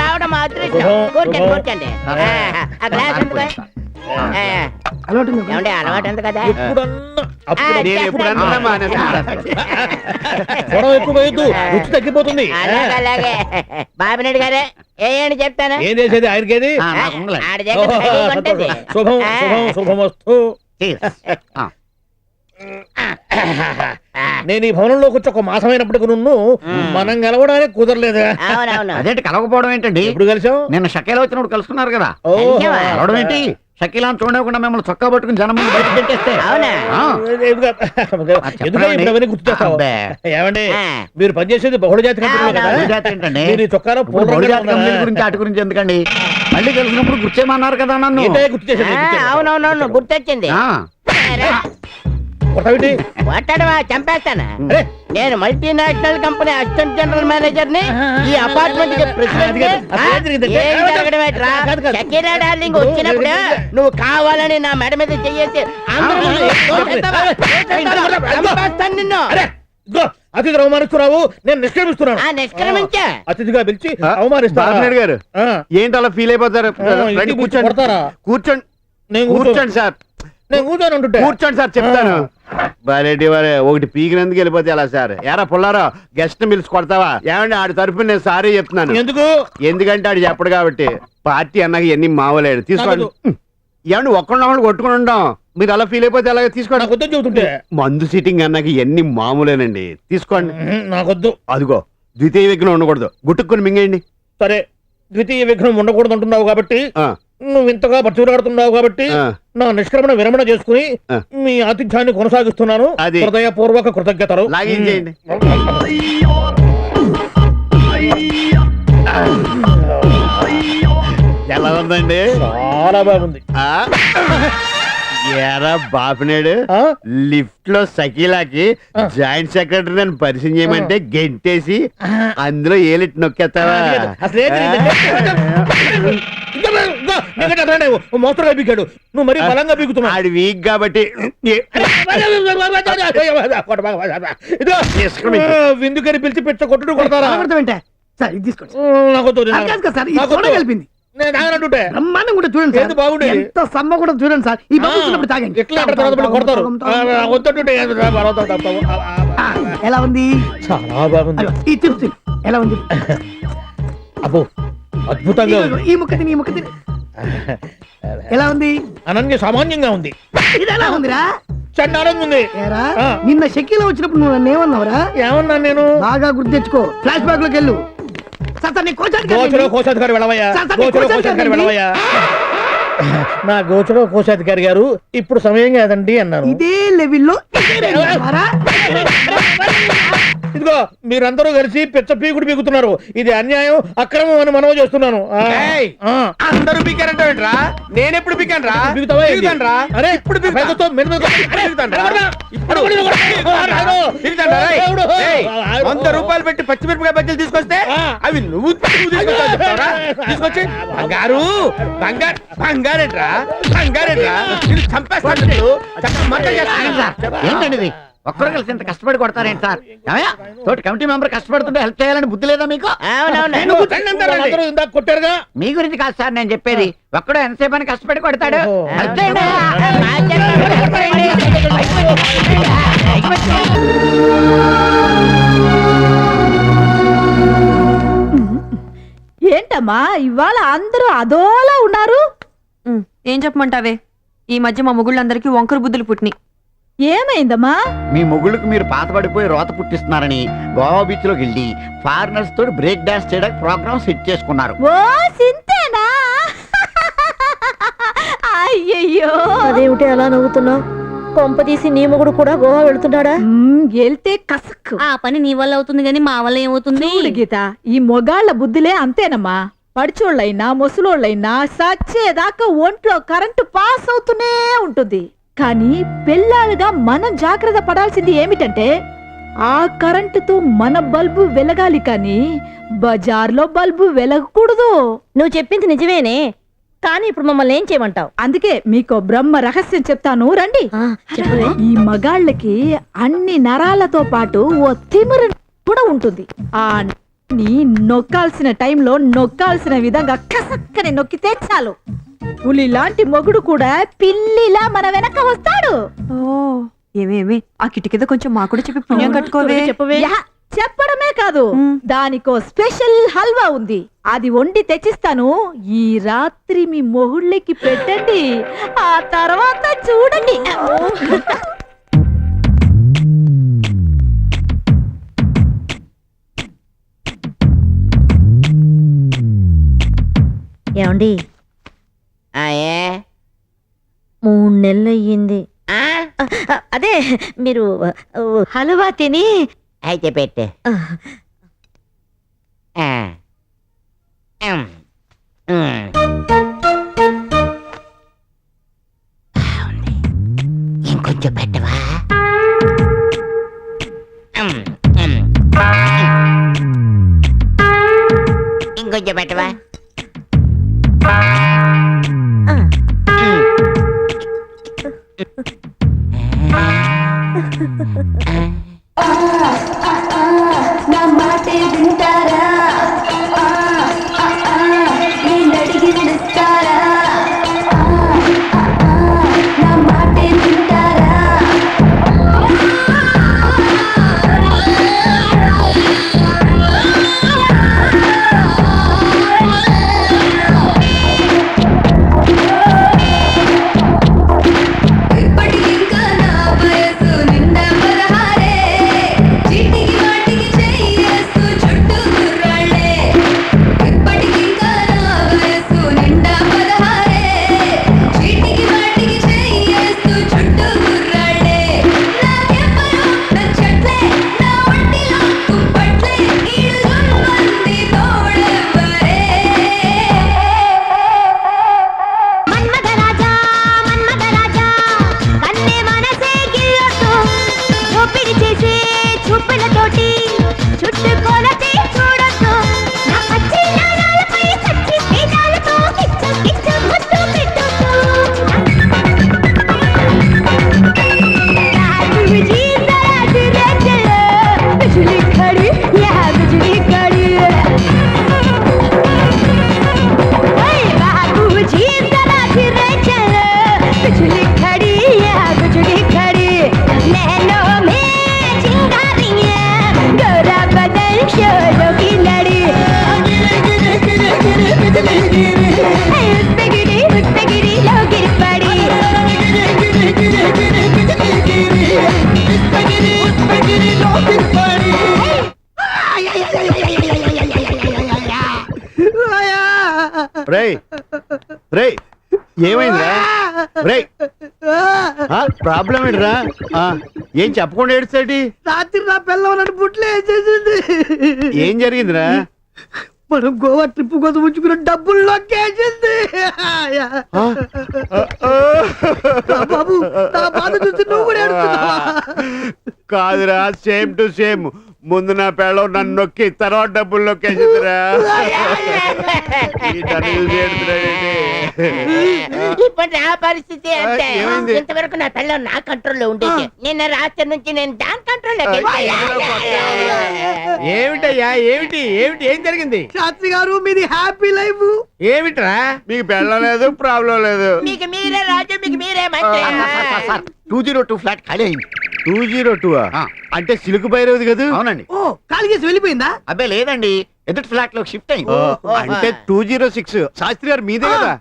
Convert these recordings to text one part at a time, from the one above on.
రావడం మా అదృష్టం. కూర్చోండి కూర్చోండి. ఆ గ్లాస్ ఎందుకు? ఏమండి అలవాటు ఉంది కదా. తగ్గిపోతుంది. అలాగే బాబినాయుడు గారే ఏంటి చెప్తాను. ఏం చేసేది ఆయనకేది. శుభం శుభం శుభమస్తు. నేను ఈ భవనంలోకి వచ్చి ఒక మాసమైనప్పటికీ నువ్వు మనం కలవడానికి కుదరలేదు. అదేంటి కలవకపోవడం ఏంటండి? ఇప్పుడు కలిసాం. నిన్న షకీలా వచ్చినప్పుడు కలుసుకున్నారు కదా. కలవడం ఏంటి? షకీలాను చూడకుండా మిమ్మల్ని చొక్కా పట్టుకుని జనం బయటకు పెట్టేస్తే ఎందుకని గుర్తు చేస్తావు? ఏమండి మీరు పనిచేసేది బహుళజాతి కంపెనీ చొక్కాలో కంపెనీ గురించి అటు గురించి ఎందుకండి? మళ్ళీ కలిసినప్పుడు గుర్చేమన్నారు కదా నన్ను. గుర్తు చేసేది. అవునవునవును గుర్తొచ్చింది. కొట్టడమా చంపేస్తాను. నేను multinational company assistant general manager ని. ఈ అపార్ట్మెంట్ షకీలా డార్లింగ్ వచ్చినప్పుడు నువ్వు కావాలని నా మెడ మీద చెయ్యేసి నిన్ను అతిథి అవమానిస్తున్నావు. నేను నిష్క్రమిస్తున్నాను. నిష్క్రమించా అతిథిగా పిలిచి అవమానిస్తాను గారు. ఏంటి అలా ఫీల్ అయిపోతారు? కూర్చోండి. నేను కూర్చోండి సార్. నేను కూర్చొని కూర్చోండి సార్ చెప్తాను. బాలేటి వారే ఒకటి పీకినందుకు వెళ్ళిపోతే ఎలా సార్? ఎరా పుల్లారో గెస్ట్ పిలిచి కొడతావా? ఏమండి ఆడి తరఫున నేను సారీ చెప్తున్నాను. ఎందుకంటే ఆడు చెప్పడు కాబట్టి. పార్టీ అన్నాక ఎన్ని మావలేడు తీసుకోండి. ఏమండి ఒక్కడినొకడు కొట్టుకుని ఉంటాం. మీరు అలా ఫీల్ అయిపోతే అలాగే తీసుకోండి. చెబుతుంటే మందు సీటింగ్ అన్నాక ఎన్ని మామూలేనండి. తీసుకోండి. నాకొద్దు. అదిగో ద్వితీయ విఘ్నం ఉండకూడదు. గుట్టుకుని మింగేయండి. సరే ద్వితీయ విఘ్నం ఉండకూడదు అంటున్నావు కాబట్టి, నువ్వు ఇంతగా బతుకులాడుతున్నావు కాబట్టి నా నిష్క్రమణ విరమణ చేసుకుని మీ ఆతిథ్యాన్ని కొనసాగిస్తున్నాను. హృదయపూర్వక కృతజ్ఞతలు. ఎలా ఉందండి? చాలా బాగుంది. ఏరా బాపినాడు లిఫ్ట్ లో షకీలాకి జాయింట్ సెక్రటరీ నన్ను పరిచయం చేయమంటే గెంటేసి అందులో ఏలిట్ నొక్కేస్తావా? మోస్తరుగా బీకాడు. నువ్వు మరి బలంగా బీగుతున్నావు. ఆడి వీక్ కాబట్టి విందుకని పిలిచి పెట్ట కొట్టుడు కొడతారా? కలిపింది బ్రహ్మాండం కూడా చూడండి సార్. బాగుండేది. ఎంత సమ్మ కూడా చూడండి సార్. ఈ బాబు తాగండి. కొడతారు. ఎలా ఉంది? చాలా బాగుంది. ఈ తిరుపతి ఎలా ఉంది? అబ్బో అద్భుతంగా. ఈ ముక్క తిని ఈ ముక్క తిని ఎలా ఉంది? అనన్య సామాన్యంగా ఉంది. ఇది ఎలా ఉందిరా? చండాలంగా ఉంది. నిన్న షకీలా వచ్చినప్పుడు నువ్వు నన్ను ఏమన్నావురా? ఏమన్నా నేను బాగా గుర్తు తెచ్చుకో. ఫ్లాష్ బ్యాక్ లోకి వెళ్ళు. కోశాధికారి వెళ్ళవయ్యా. నా గోచరో కోశాధికారి గారు ఇప్పుడు సమయం కాదండి అన్నారు. ఇదే లెవెల్లో ఇదిగో మీరందరూ కలిసి పెద్ద పీకుడు పీకుతున్నారు. ఇది అన్యాయం అక్రమం అని మనవి చేస్తున్నాను. అందరూ పీకారంటా? నేనెప్పుడు పీకాను రా? అరే ఇప్పుడు 100 రూపాయలు పెట్టి పచ్చిమిరపకాయ బజ్జీలు తీసుకొస్తే అవి నువ్వు తీసుకొచ్చి బంగారేట్రా చంపేస్తాడు. ఏంటండి ఒక్కరు కలిసి ఇంత కష్టపడి కొడతారేంటి సార్? తోటి కమిటీ మెంబర్ కష్టపడుతుంటే హెల్ప్ చేయాలని బుద్ధి లేదా మీకు? కొట్టారుగా. మీ గురించి కాదు సార్ నేను చెప్పేది. ఒక్కడో ఎంతసేపు అని కష్టపడి కొడతాడు. ఏంటమ్మా ఇవాళ అందరూ అదోలా ఉన్నారు? ఏం చెప్పమంటావే, ఈ మధ్య మా మొగుళ్ళందరికీ వంకర బుద్ధులు పుట్టినాయి. ఏమైందమ్మా? మీ మొగుళ్ళకి మీరు పాత పడిపోయి రోత పుట్టిస్తున్నారని గోవా బీచ్ లోకి వెళ్ళి ఫారినర్స్ తోటి బ్రేక్ డాన్స్ చేయడానికి ప్రోగ్రామ్ సెట్ చేసుకున్నారు. ఓ సింతేనా? అయ్యయ్యో అదేమిటి అలా నవ్వుతున్నావు? కొంపదీసి నీ మొగుడు కూడా గోవా వెళ్తున్నాడా? వెళ్తే కసక్కు. ఆ పని నీ వల్ల అవుతుంది గాని మా వల్ల ఏమవుతుంది? గీత, ఈ మొగాళ్ల బుద్ధులే అంతేనమ్మా. పడిచోళ్ళైనా ముసలోళ్ళైనా సచ్చేదాకా ఒంట్లో కరెంటు పాస్ అవుతూనే ఉంటుంది. కానీ పెళ్ళాలుగా మనం జాగ్రత్త పడాల్సింది ఏమిటంటే ఆ కరెంటుతో మన బల్బు వెలగాలి, కానీ బజార్లో బల్బు వెలగకూడదు. నువ్వు చెప్పింది నిజమేనే, కానీ ఇప్పుడు మమ్మల్ని ఏం చేయమంటావు? అందుకే మీకు బ్రహ్మ రహస్యం చెప్తాను రండి. ఈ మగాళ్ళకి అన్ని నరాలతో పాటు ఓ తిమిరు కూడా ఉంటుంది. ఆ నీ నొక్కాల్సిన టైంలో నొక్కాల్సిన విధంగా కసక్కని నొక్కితే చాలు, పులి లాంటి మొగుడు కూడా పిల్లిలా మన వెనక వస్తాడు. ఓ ఏమేమి ఆ కిటికీదో కొంచెం మా కూడా చెప్పి పుణ్యం కట్టుకోవే. యా, చెప్పడమే కాదు, దానికో స్పెషల్ హల్వా ఉంది, అది వండి తెచ్చిస్తాను. ఈ రాత్రి మీ మొగుళ్ళకి పెట్టండి, ఆ తర్వాత చూడండి. ఏమండి, ఆ, ఏ 3 నెలలు అయ్యింది. ఆ? అదే మీరు హల్వా తిని అయితే పెట్టే. ఆ, ఆ. ఉమ్. ఉమ్. బాగుంది. ఇంకొంచెం పెట్టవా? ఉమ్. ఉమ్. ఇంకొంచెం పెట్టవా? ఆ. నా మాటే వింటారా? నేను అడిగిస్తారా? నా మాటే వింటారా? ఇప్పటికింకా నా వయసు నిండా 16. చీటికి వాటికి చెయ్యేస్తూ చుట్టూ గుర్రాళ్ళే. ఇప్పటికింకా నా వయసు నిండా 16. చీటికి వాటికి చెయ్యేస్తూ చుట్టూ గుర్రాళ్ళే. నాకెవ్వరూ నచ్చట్లే, నా ఒంటిలో కుంపట్లే, ఈడు జుమ్మంది తోడెవ్వరే. మన్మథరాజా మన్మథరాజా కన్నే మనసే గిల్లొద్దు, ఊపిరి చేసే చూపులతోటి చుట్టుకొలతే చూడొద్దు. నా పచ్చి నాణాలపై పచ్చి పేదాలతో కిచ్చు కిచ్చు ముద్దు పెట్టొద్దు. बिजली जरा धीरे चलो, बिजली खड़ी यहाँ बिजली खड़ी है। बाबूजी जरा धीरे चलो, बिजली खड़ी यहाँ बिजली खड़ी। नैनों में चिंगारियाँ, गोरा बदन शोलों की लड़ी। उस पे गिरी लो गिर पड़ी। రేయ్ రేయ్ ఏమైందిరా? రేయ్ ప్రాబ్లం ఏంట్రా? ఏం చెప్పకుండా ఏడుస్తాటి? రాత్రి నా పిల్లలు నన్ను బుట్లు వేసేసింది. ఏం జరిగిందిరా? మనం గోవా ట్రిప్ కోసం ఉంచుకున్న డబ్బులు నొక్కేసింది. బాబు, నా బాధ చూసి నువ్వు కూడా ఏడుస్తున్నావా? కాదురా, సేమ్ టు సేమ్. ముందు నా పెళ్ళం నన్ను నొక్కి తర్వాత డబ్బులు నొక్కేసిందిరా. ఇప్పుడు నా పరిస్థితి అంతే. ఏమైంది? ఇంతవరకు నా పిల్లలు నా కంట్రోల్లో ఉండేది, నిన్న రాత్రి నుంచి నేను దాని కంట్రోల్లో. ఏమిటయ్యా, ఏమిటి ఏమిటి ఏం జరిగింది? శాస్త్రి గారు, మీది హ్యాపీ లైఫ్. ఏమిట్రా? మీకు పెళ్ళం లేదు, ప్రాబ్లం లేదు. మీకు మీరే రాజు, మీకు మీరే మంత్రి. 202 ఫ్లాట్ ఖాళీ అయింది. 202 అంటే సిలుకు బైరవది కదా? అవునండి. ఓ, ఖాళీ చేసి వెళ్ళిపోయిందా? అబ్బే లేదండి, ఎదుటి ఫ్లాట్ లోకి షిఫ్ట్ అయింది. అంటే 206 శాస్త్రి గారు మీదే కదా?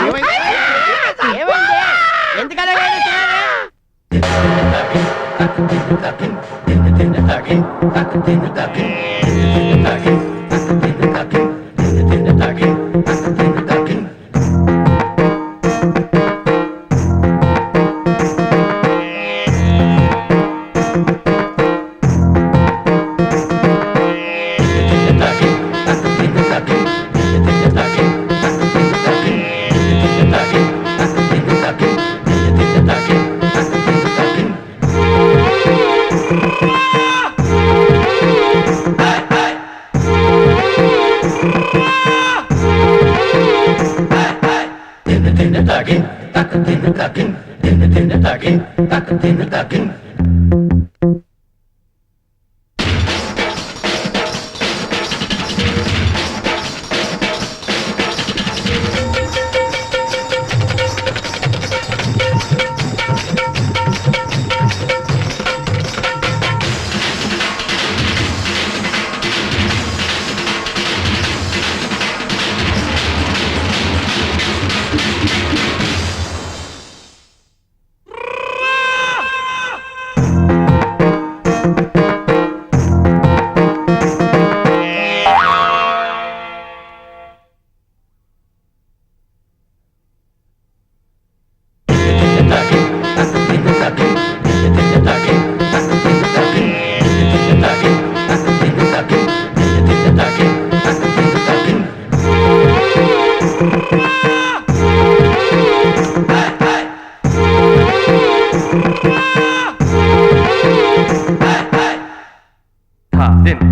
ఏమైంది? ఎందుకలా ఏడుస్తున్నారు?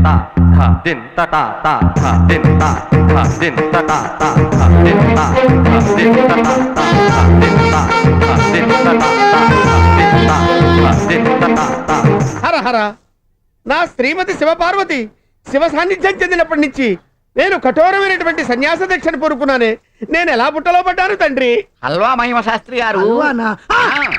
ta ta din ta ta ta ta din ta ta din ta ta ta ta din ta ta din ta ta ta ta din ta ta din ta ta ta ta din ta ta ta. హర హర నా శ్రీమతి శివపార్వతి శివ సాన్నిధ్యం చెందినప్పటి నుంచి నేను కఠోరమైనటువంటి సన్యాస దీక్షను కోరుకున్నానే. నేను ఎలా బుట్టలో పడ్డాను తండ్రి? హల్వా మహిమ శాస్త్రి గారు హల్వానా?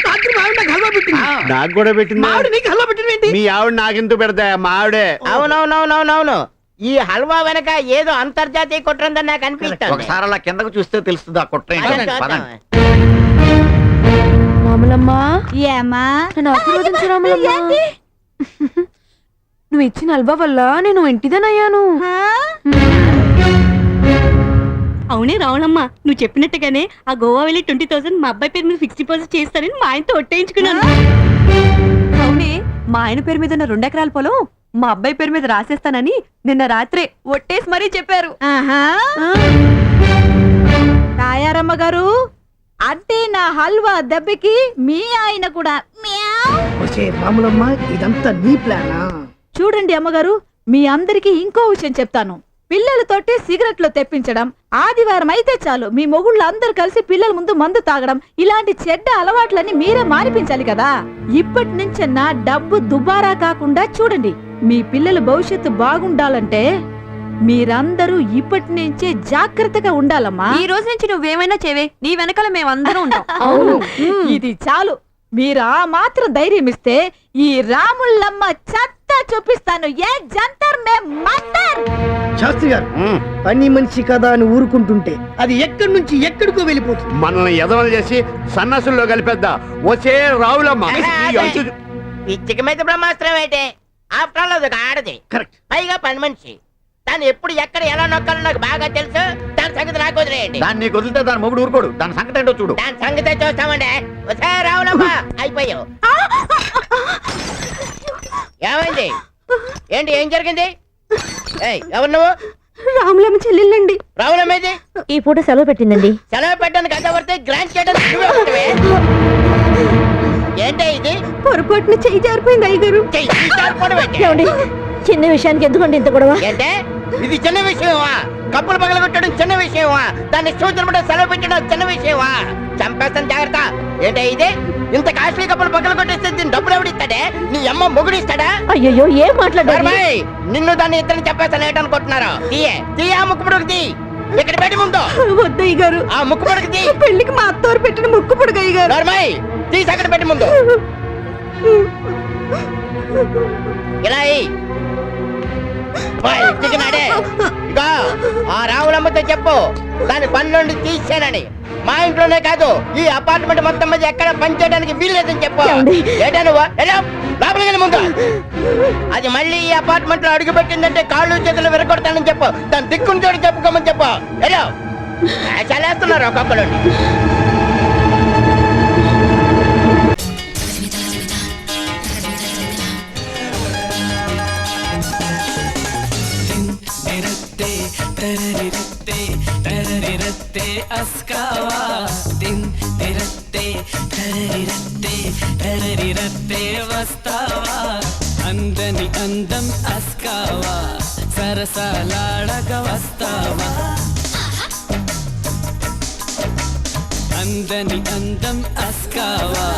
రాత్రి మా ఆవిడ నాకు హల్వా పెట్టింది. నాకు కూడా పెట్టింది. మా ఆవిడ నీకు హల్వా పెట్టింది ఏంటి? మీ ఆవిడ నాకెందుకు పెడతా? మా ఆవిడే. అవునవునవునవునవును, ఈ హల్వా వెనక ఏదో అంతర్జాతీయ కుట్రందని నాకు అనిపిస్తుంది. ఒకసారి అలా కిందకు చూస్తే తెలుస్తుంది ఆ కుట్ర ఏంటో. పదండి, పదండి. రాములమ్మా ఏమా నన్ను ఆశీర్వదించు రాములమ్మా. నువ్వు ఇచ్చిన అల్వా వల్ల నేను ఇంటిదనయ్యాను. అవునే రావులమ్మ, నువ్వు చెప్పినట్టుగానే ఆ గోవా వెళ్ళి 20,000 మా అబ్బాయి పేరు మీద ఫిక్స్ డిపాజిట్ చేస్తానని మా ఆయనతో ఒట్టేయించుకున్నాను. అవునే, మా ఆయన పేరు మీద ఉన్న 2 ఎకరాల పొలం మా అబ్బాయి పేరు మీద రాసేస్తానని నిన్న రాత్రే ఒట్టేసి మరీ చెప్పారు. ఆహా తాయారమ్మ గారు, అంటే నా హల్వా దెబ్బకి మీ ఆయన కూడా మ్యావ్. వచ్చే రాములమ్మ, ఇదంతా నీ ప్లానా? చూడండి అమ్మగారు, మీ అందరికీ ఇంకో విషయం చెప్తాను. పిల్లలతోటి సిగరెట్లు తెప్పించడం, ఆదివారం అయితే చాలు మీ మొగుళ్ళు అందరు కలిసి పిల్లల ముందు మందు తాగడం, ఇలాంటి చెడ్డ అలవాట్లన్నీ మీరే మానిపించాలి కదా. ఇప్పటి నుంచి నా డబ్బు దుబారా కాకుండా చూడండి. మీ పిల్లల భవిష్యత్తు బాగుండాలంటే మీరందరూ ఇప్పటి నుంచే జాగ్రత్తగా ఉండాలమ్మా. ఈ రోజు నుంచి నువ్వేమైనా చేవే, నీ వెనకాల మేమందరం ఉంటాం. అవును. ఇది చాలు. మీరు ఆ మాత్రం ధైర్యం ఇస్తే ఈ రాముళ్ళమ్మ చెత్త చూపిస్తాను. ఏ జంతర్ మే మంతర్. శాస్త్రి గారు, పని మనిషి కదా అని ఊరుకుంటుంటే అది ఎక్కడి నుంచి ఎక్కడికో వెళ్ళిపోతుంది. మనల్ని ఎదవలు చేసి సన్నాసుల్లో కలిపేద్దా. వచ్చే రావులమ్మ. పిచ్చిక మీద బ్రహ్మాస్త్రం అయితే ఆఫ్టర్ ఆల్ అది ఒక ఆడది, కరెక్ట్. పైగా పని మనిషి. దాన్ని ఎప్పుడు ఎక్కడ ఎలా నొక్కాలో నాకు బాగా తెలుసు. దాని సంగతి నాకు వదిలేయండి. దాన్ని నీకు వదిలితే దాని మొగుడు ఊరుకోడు. దాని సంగతి ఏంటో చూడు. దాని సంగతి చూస్తామండి. వచ్చే రావులమ్మ, అయిపోయావు. ఏమైంది? ఏంటి, ఏం జరిగింది? ఎవరు నువ్వు? రాములమ్మ చెల్లెళ్ళండి. రావులమ్మ ఏది? ఈ పూట సెలవు పెట్టిందండి. సెలవు పెట్టడానికి అంత పడితే గ్రాంట్ చేయడానికి నువ్వే ఉంటావే. ఏంటి ఇది? పొరపాటున చెయ్యి జారిపోయింది అయ్యగారు. చెయ్యి జారిపోవడం ఏంటి? ఏమండి, చిన్న విషయానికి ఎందుకండి ఇంత గొడవ? ఏంటే ఇది చిన్న విషయమా? కప్పులు పగలగొట్టడం చిన్న విషయమా? దాన్ని సూచన సెలవు పెట్టడం చిన్న విషయమా? చంపేస్తాను, జాగ్రత్త. ఏంటే ఇది? ఇంత కాస్ట్లీ కప్పులు పగలగొట్టేస్తే దీని డబ్బులు ఎవడిస్తాడే? నీ అమ్మ మొగుడు ఇస్తాడా? అయ్యో, ఏం మాట్లాడారు? నిన్ను దాన్ని ఇద్దరిని చెప్పేస్తాను ఏంటనుకుంటున్నారు? తీయే ఆ ముక్కు పొడుగు తీ. ఇక్కడ పెట్టి ముందు వద్దయ్య గారు, ఆ ముక్కు పొడుగు తీ. పెళ్లికి మా అత్తవారు పెట్టిన ముక్కు పొడుగయ్య గారు. నర్మయ్, తీసి అక్కడ పెట్టి ముందు. ఇలా చికెనాడే. ఇగో ఆ రావులమ్మతో చెప్పు, దాని పనిలోండి తీసానని. మా ఇంట్లోనే కాదు, ఈ అపార్ట్మెంట్ మొత్తం మీద ఎక్కడ పని చేయడానికి వీల్లేదని చెప్పు. ఏటా నువ్వు లోపలికి వెళ్ళి ముందు. అది మళ్ళీ ఈ అపార్ట్మెంట్ లో అడుగు పెట్టిందంటే కాళ్ళు చేతులు విరగొడతానని చెప్పు. దాని దిక్కుని చోటు చెప్పుకోమని చెప్పు. ఎలా చలేస్తున్నారు ఒక్కొక్కరు. అందని అందం అస్కావా, సరసాలాడక వస్తావా. అందని అందం అస్కావా,